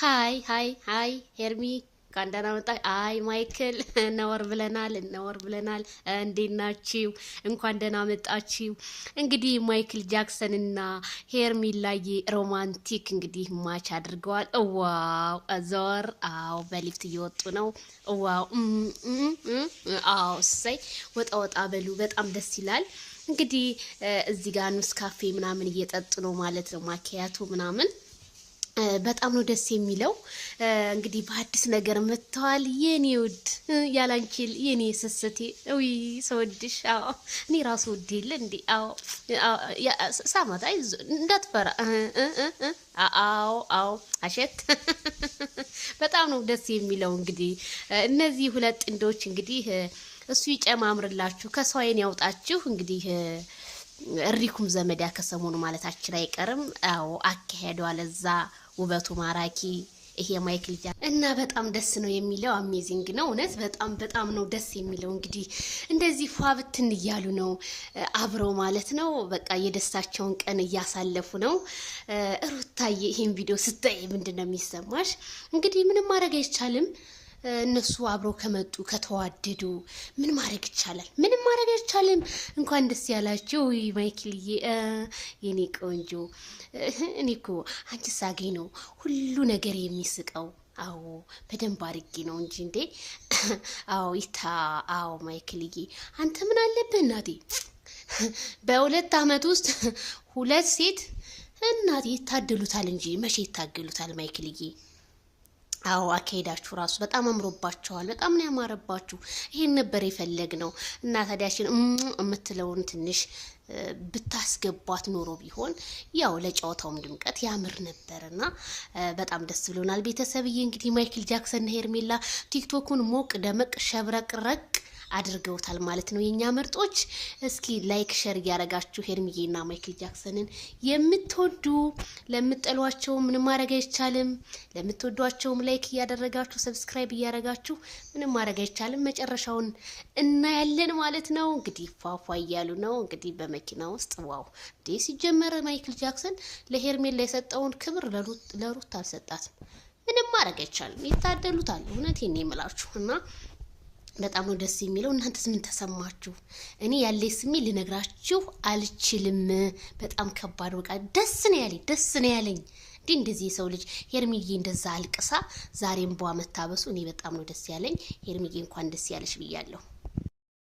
ሃይ ሄርሚ ካንዳና መጣ። አይ ማይክል ነወር ብለናል። እንዴት ናችሁ? እንኳን ደህና መጣችሁ። እንግዲህ ማይክል ጃክሰን እና ሄርሚ ላይ ሮማንቲክ እንግዲህ ማች አድርገዋል። ዋው ዞር አው በሊፍት እየወጡ ነው። ዋው አው ሳይ ወጣ በሉ በጣም ደስ ይላል። እንግዲህ እዚህ ጋር ኑስ ካፌ ምናምን እየጠጡ ነው ማለት ነው። ማኪያቶ ምናምን በጣም ነው ደስ የሚለው። እንግዲህ በአዲስ ነገር መጥተዋል። የኔ ውድ ያላንቺል የኔ ስስቴ ወይ ሰውድሽ። አዎ እኔ ራሱ ውድ የለ እንዴ? አዎ ሳማታ እንዳትፈራ። አዎ አሸት በጣም ነው ደስ የሚለው። እንግዲህ እነዚህ ሁለት ጥንዶች እንግዲህ እሱ ይጨማምርላችሁ፣ ከሰው አይን ያውጣችሁ። እንግዲህ እሪኩም ዘመድ ያከሰሙን ማለታችን አይቀርም። አዎ አካሄዷ ለዛ ውበቱ ማራኪ ይሄ ማይክል ጃክሰን እና በጣም ደስ ነው የሚለው። አሜዚንግ ነው እውነት በጣም ነው ደስ የሚለው። እንግዲህ እንደዚህ ፏ ብትን እያሉ ነው አብረው ማለት ነው። በቃ የደስታቸውን ቀን እያሳለፉ ነው። ሩታዬ ይሄን ቪዲዮ ስታይ ምንድነው የሚሰማሽ? እንግዲህ ምንም ማድረግ አይቻልም። እነሱ አብረው ከመጡ ከተዋደዱ ምን ማድረግ ይቻላል? ምንም ማድረግ አይቻልም። እንኳን ደስ ያላችሁ ማይክልዬ የኔ ቆንጆ። እኔ እኮ አንቺ ሳገኝ ነው ሁሉ ነገር የሚስቀው። አዎ በደንብ አድርጌ ነው እንጂ እንዴ። አዎ ማይክልዬ አንተ ምን አለብህ እናቴ? በሁለት አመት ውስጥ ሁለት ሴት እናቴ ይታደሉታል እንጂ መቼ ይታገሉታል ማይክልዬ? አዎ አካሄዳችሁ ራሱ በጣም አምሮባችኋል። በጣም ነው ያማረባችሁ። ይሄን ነበር የፈለግነው እና ታዲያችን የምትለውን ትንሽ ብታስገቧት ኖሮ ቢሆን ያው ለጨዋታውም ድምቀት ያምር ነበርና በጣም ደስ ብሎናል። ቤተሰብዬ እንግዲህ ማይክል ጃክሰን ሄርሜላ ቲክቶኩን ሞቅ ደመቅ ሸብረቅረቅ አድርገውታል ማለት ነው የኛ ምርጦች። እስኪ ላይክ ሼር እያረጋችሁ ሄርሚዬና ማይክል ጃክሰንን የምትወዱ ለምትጠሏቸው ምንም ማድረግ አይቻልም። ለምትወዷቸውም ላይክ እያደረጋችሁ ሰብስክራይብ እያረጋችሁ ምንም ማድረግ አይቻልም። መጨረሻውን እናያለን ማለት ነው። እንግዲህ ፏፏ እያሉ ነው እንግዲህ በመኪና ውስጥ። ዋው ዴ ሲጀመር ማይክል ጃክሰን ለሄርሜላ የሰጠውን ክብር ለሩት አልሰጣትም። ምንም ማድረግ አይቻልም። ይታደሉታል። እውነቴን ነው የምላችሁ እና በጣም ነው ደስ የሚለው። እናንተስ ምን ተሰማችሁ? እኔ ያለኝ ስሜት ልነግራችሁ አልችልም። በጣም ከባድ በቃ ደስ ነው ያለኝ። እንደዚህ የሰው ልጅ ሄርሚዬ እንደዛ አልቅሳ ዛሬም ቧ መታበሱ እኔ በጣም ነው ደስ ያለኝ። ሄርሚዬ እንኳን ደስ ያለሽ ብያለሁ።